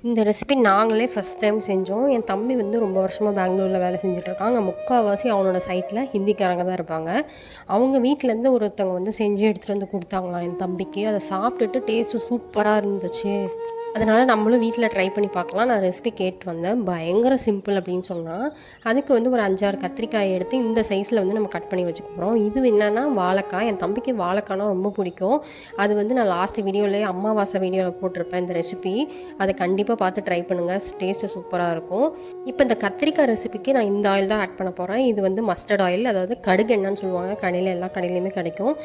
இந்த ரெசிபி நாங்களே first time செஞ்சோம். என் தம்பி வந்து ரொம்ப வருஷமாக பெங்களூரில் வேலை செஞ்சுட்ருக்காங்க. முக்கால்வாசி அவனோட சைட்டில் ஹிந்திக்காரங்க தான் இருப்பாங்க. அவங்க வீட்டிலேருந்து ஒருத்தவங்க வந்து செஞ்சு எடுத்துகிட்டு வந்து கொடுத்தாங்களாம் என் தம்பிக்கு. அதை சாப்பிட்டுட்டு டேஸ்ட்டு சூப்பராக இருந்துச்சு. அதனால் நம்மளும் வீட்டில் ட்ரை பண்ணி பார்க்கலாம். நான் ரெசிபி கேட்டு வந்தேன். பயங்கர சிம்பிள் அப்படின்னு சொன்னால், அதுக்கு வந்து ஒரு 5, 6 கத்திரிக்காயை எடுத்து இந்த சைஸில் வந்து நம்ம கட் பண்ணி வச்சுக்க போகிறோம். இது என்னென்னா வாழைக்காய். என் தம்பிக்கு வாழைக்காய்னா ரொம்ப பிடிக்கும். அது வந்து நான் லாஸ்ட் வீடியோவிலே அமாவாசை வீடியோவில் போட்டிருப்பேன் இந்த ரெசிபி. அதை கண்டிப்பாக பார்த்து ட்ரை பண்ணுங்கள். டேஸ்ட்டு சூப்பராக இருக்கும். இப்போ இந்த கத்திரிக்காய் ரெசிபிக்கு நான் இந்த ஆயில் தான் ஆட் பண்ண போகிறேன். இது வந்து மஸ்டர்ட் ஆயில், அதாவது கடுகு எண்ணெய்ன்னு சொல்லுவாங்க. கடையில் எல்லா கடையிலையுமே கிடைக்கும்.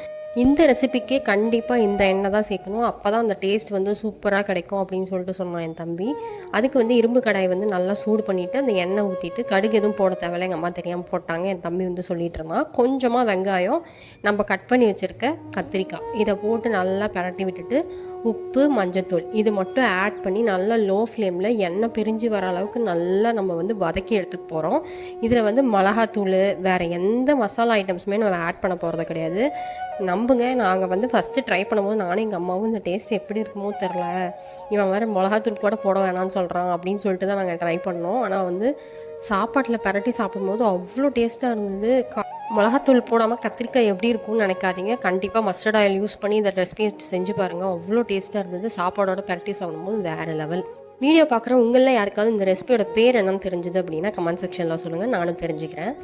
இந்த ரெசிபிக்கே கண்டிப்பாக இந்த எண்ணெய் தான் சேர்க்கணும். அப்போ தான் அந்த டேஸ்ட் வந்து சூப்பராக கிடைக்கும் அப்படின்னு சொல்லிட்டு சொன்னான் என் தம்பி. அதுக்கு வந்து இரும்பு கடாயை வந்து நல்லா சூடு பண்ணிவிட்டு அந்த எண்ணெய் ஊற்றிட்டு, கடுகு எதுவும் போட தேவையில்ல, எங்கள் அம்மா தெரியாமல் போட்டாங்க. என் தம்பி வந்து சொல்லிட்டு இருந்தான். கொஞ்சமாக வெங்காயம், நம்ம கட் பண்ணி வச்சுருக்க கத்திரிக்காய், இதை போட்டு நல்லா பரட்டி விட்டுட்டு உப்பு, மஞ்சத்தூள் இது மட்டும் ஆட் பண்ணி நல்லா லோ ஃப்ளேமில் எண்ணெய் பிரிஞ்சு வர அளவுக்கு நல்லா நம்ம வந்து வதக்கி எடுத்துக்க போகிறோம். இதில் வந்து மிளகாத்தூள் வேறு எந்த மசாலா ஐட்டம்ஸுமே நம்ம ஆட் பண்ண போகிறது கிடையாது. நம்புங்க, நாங்கள் வந்து ஃபஸ்ட்டு ட்ரை பண்ணும்போது நானும் எங்கள் அம்மாவும் இந்த டேஸ்ட் எப்படி இருக்குமோ தெரில, இவன் வேறு மிளகாத்தூள் கூட போட வேணான்னு சொல்கிறான் அப்படின்னு சொல்லிட்டு தான் நாங்கள் ட்ரை பண்ணோம். ஆனால் வந்து சாப்பாட்டில் பரட்டி சாப்பிடும்போது அவ்வளோ டேஸ்ட்டாக இருந்தது. மிளகாத்தூள் போடாமல் கத்திரிக்காய் எப்படி இருக்கும்னு நினைக்காதீங்க. கண்டிப்பாக மஸ்டர்ட் ஆயில் யூஸ் பண்ணி இந்த ரெசிபியை செஞ்சு பாருங்கள். அவ்வளோ டேஸ்ட்டாக இருந்தது. சாப்பாடோட பரட்டி சாப்பிடும்போது வேறு லெவல். வீடியோ பார்க்குற உங்களில் யாருக்காவது இந்த ரெசிபியோட பேர் என்னன்னு தெரிஞ்சுது அப்படின்னா கமெண்ட் செக்ஷனில் சொல்லுங்கள், நானும் தெரிஞ்சுக்கிறேன்.